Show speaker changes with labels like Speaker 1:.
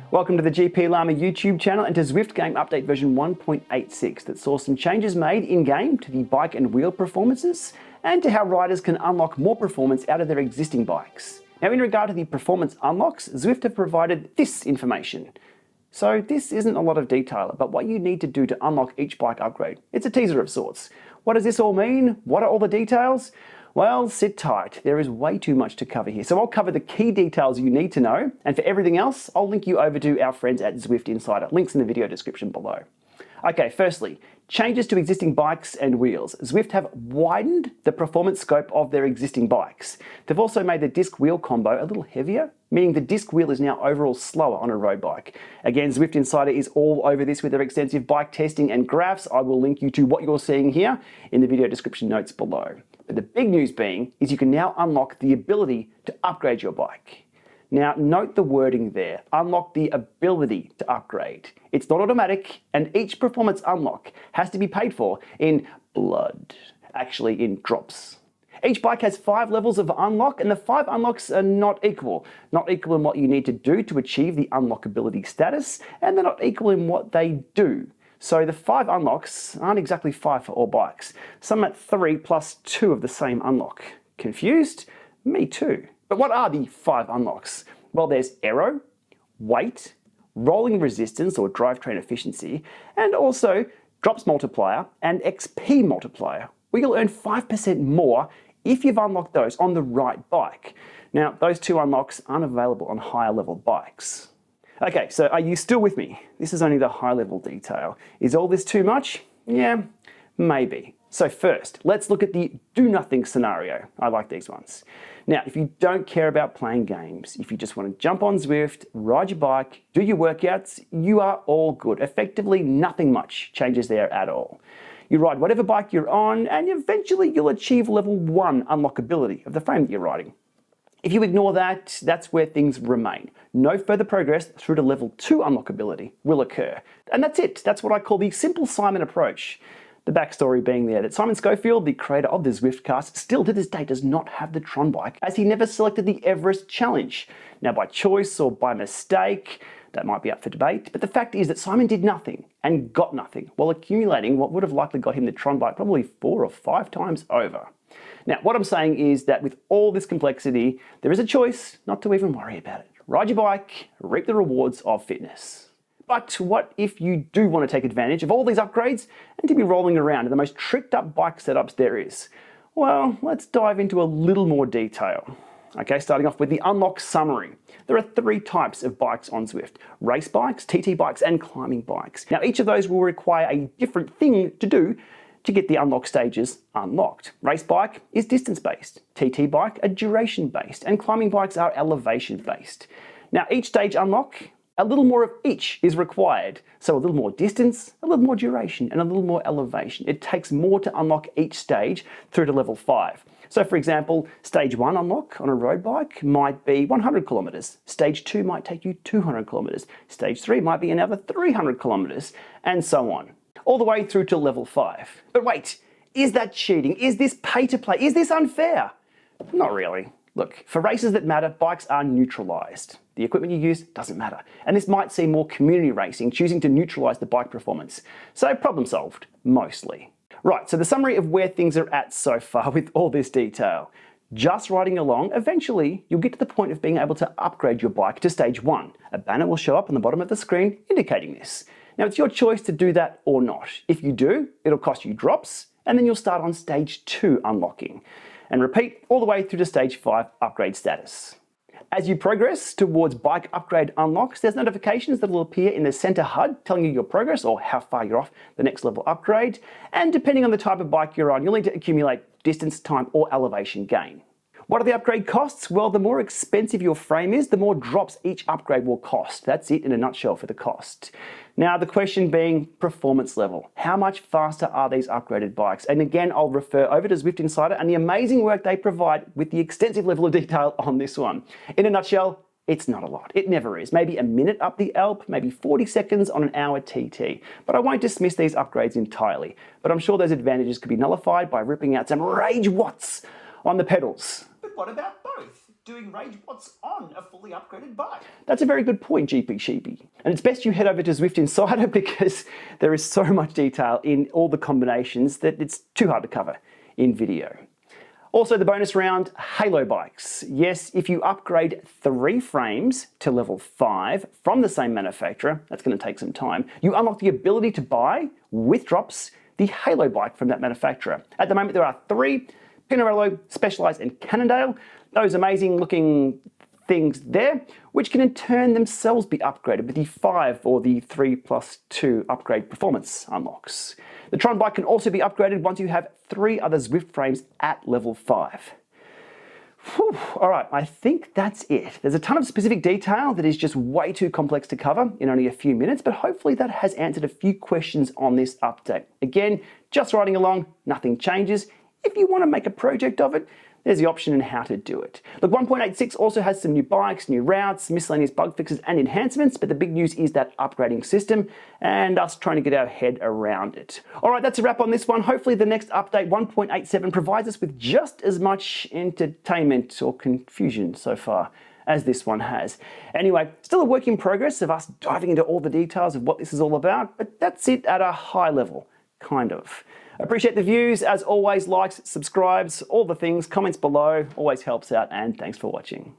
Speaker 1: Welcome to the GPLama YouTube channel and to Zwift game update version 1.86 that saw some changes made in-game to the bike and wheel performances and to how riders can unlock more performance out of their existing bikes. Now in regard to the performance unlocks, Zwift have provided this information. So this isn't a lot of detail about what you need to do to unlock each bike upgrade. It's a teaser of sorts. What does this all mean? What are all the details? Well, sit tight. There is way too much to cover here. So I'll cover the key details you need to know, and for everything else, I'll link you over to our friends at ZwiftInsider. Links in the video description below. Okay, firstly, changes to existing bikes and wheels. Zwift have widened the performance scope of their existing bikes. They've also made the disc wheel combo a little heavier, meaning the disc wheel is now overall slower on a road bike. Again, ZwiftInsider is all over this with their extensive bike testing and graphs. I will link you to what you're seeing here in the video description notes below. But the big news being is you can now unlock the ability to upgrade your bike. Now note the wording there, unlock the ability to upgrade. It's not automatic, and each performance unlock has to be paid for in blood, actually in drops. Each bike has 5 levels of unlock, and the 5 unlocks are not equal. Not equal in what you need to do to achieve the unlockability status, and they're not equal in what they do. So the 5 unlocks aren't exactly 5 for all bikes. Some at 3 plus 2 of the same unlock. Confused? Me too. But what are the 5 unlocks? Well, there's aero, weight, rolling resistance or drivetrain efficiency, and also drops multiplier and XP multiplier, where you'll earn 5% more if you've unlocked those on the right bike. Now, those 2 unlocks aren't available on higher level bikes. Okay, so are you still with me? This is only the high level detail. Is all this too much? Yeah, maybe. So first, let's look at the do nothing scenario. I like these ones. Now, if you don't care about playing games, if you just want to jump on Zwift, ride your bike, do your workouts, you are all good. Effectively, nothing much changes there at all. You ride whatever bike you're on, and eventually you'll achieve level 1 unlockability of the frame that you're riding. If you ignore that, that's where things remain. No further progress through to level 2 unlockability will occur. And that's it. That's what I call the simple Simon approach. The backstory being there that Simon Schofield, the creator of the Zwiftcast, still to this day does not have the Tron bike as he never selected the Everest Challenge. Now by choice or by mistake, that might be up for debate, but the fact is that Simon did nothing and got nothing while accumulating what would have likely got him the Tron bike probably 4 or 5 times over. Now, what I'm saying is that with all this complexity, there is a choice not to even worry about it. Ride your bike, reap the rewards of fitness. But what if you do want to take advantage of all these upgrades and to be rolling around in the most tricked up bike setups there is? Well, let's dive into a little more detail. Okay, starting off with the unlock summary. There are 3 types of bikes on Zwift: race bikes, TT bikes, and climbing bikes. Now, each of those will require a different thing to do to get the unlock stages unlocked. Race bike is distance-based, TT bike are duration-based, and climbing bikes are elevation-based. Now each stage unlock, a little more of each is required. So a little more distance, a little more duration, and a little more elevation. It takes more to unlock each stage through to level 5. So for example, stage 1 unlock on a road bike might be 100 kilometers. Stage 2 might take you 200 kilometers. Stage 3 might be another 300 kilometers, and so on, all the way through to level 5. But wait, is that cheating? Is this pay to play? Is this unfair? Not really. Look, for races that matter, bikes are neutralized. The equipment you use doesn't matter. And this might seem more community racing, choosing to neutralize the bike performance. So problem solved, mostly. Right, so the summary of where things are at so far with all this detail. Just riding along, eventually you'll get to the point of being able to upgrade your bike to stage 1. A banner will show up on the bottom of the screen indicating this. Now it's your choice to do that or not. If you do, it'll cost you drops, and then you'll start on stage 2 unlocking, and repeat all the way through to stage 5 upgrade status. As you progress towards bike upgrade unlocks, there's notifications that will appear in the center HUD telling you your progress or how far you're off the next level upgrade, and depending on the type of bike you're on, you'll need to accumulate distance, time, or elevation gain. What are the upgrade costs? Well, the more expensive your frame is, the more drops each upgrade will cost. That's it in a nutshell for the cost. Now, the question being performance level. How much faster are these upgraded bikes? And again, I'll refer over to ZwiftInsider and the amazing work they provide with the extensive level of detail on this one. In a nutshell, it's not a lot. It never is. Maybe a minute up the Alp, maybe 40 seconds on an hour TT. But I won't dismiss these upgrades entirely. But I'm sure those advantages could be nullified by ripping out some rage watts on the pedals. But what about both? doing range watts on a fully upgraded bike? That's a very good point, GP Sheepy. And it's best you head over to ZwiftInsider because there is so much detail in all the combinations that it's too hard to cover in video. Also, the bonus round, Halo bikes. Yes, if you upgrade 3 frames to level 5 from the same manufacturer, that's going to take some time, you unlock the ability to buy, with drops, the Halo bike from that manufacturer. At the moment, there are 3, Pinarello, Specialized, and Cannondale. Those amazing looking things there, which can in turn themselves be upgraded with the 5 or the 3+2 upgrade performance unlocks. The Tron bike can also be upgraded once you have 3 other Zwift frames at level 5. Whew. All right, I think that's it. There's a ton of specific detail that is just way too complex to cover in only a few minutes, but hopefully that has answered a few questions on this update. Again, just riding along, nothing changes. If you want to make a project of it, there's the option in how to do it. Look, 1.86 also has some new bikes, new routes, miscellaneous bug fixes and enhancements, but the big news is that upgrading system and us trying to get our head around it. All right, that's a wrap on this one. Hopefully the next update, 1.87, provides us with just as much entertainment or confusion so far as this one has. Anyway, still a work in progress of us diving into all the details of what this is all about, but that's it at a high level, kind of. Appreciate the views. As always, likes, subscribes, all the things, comments below, always helps out, and thanks for watching.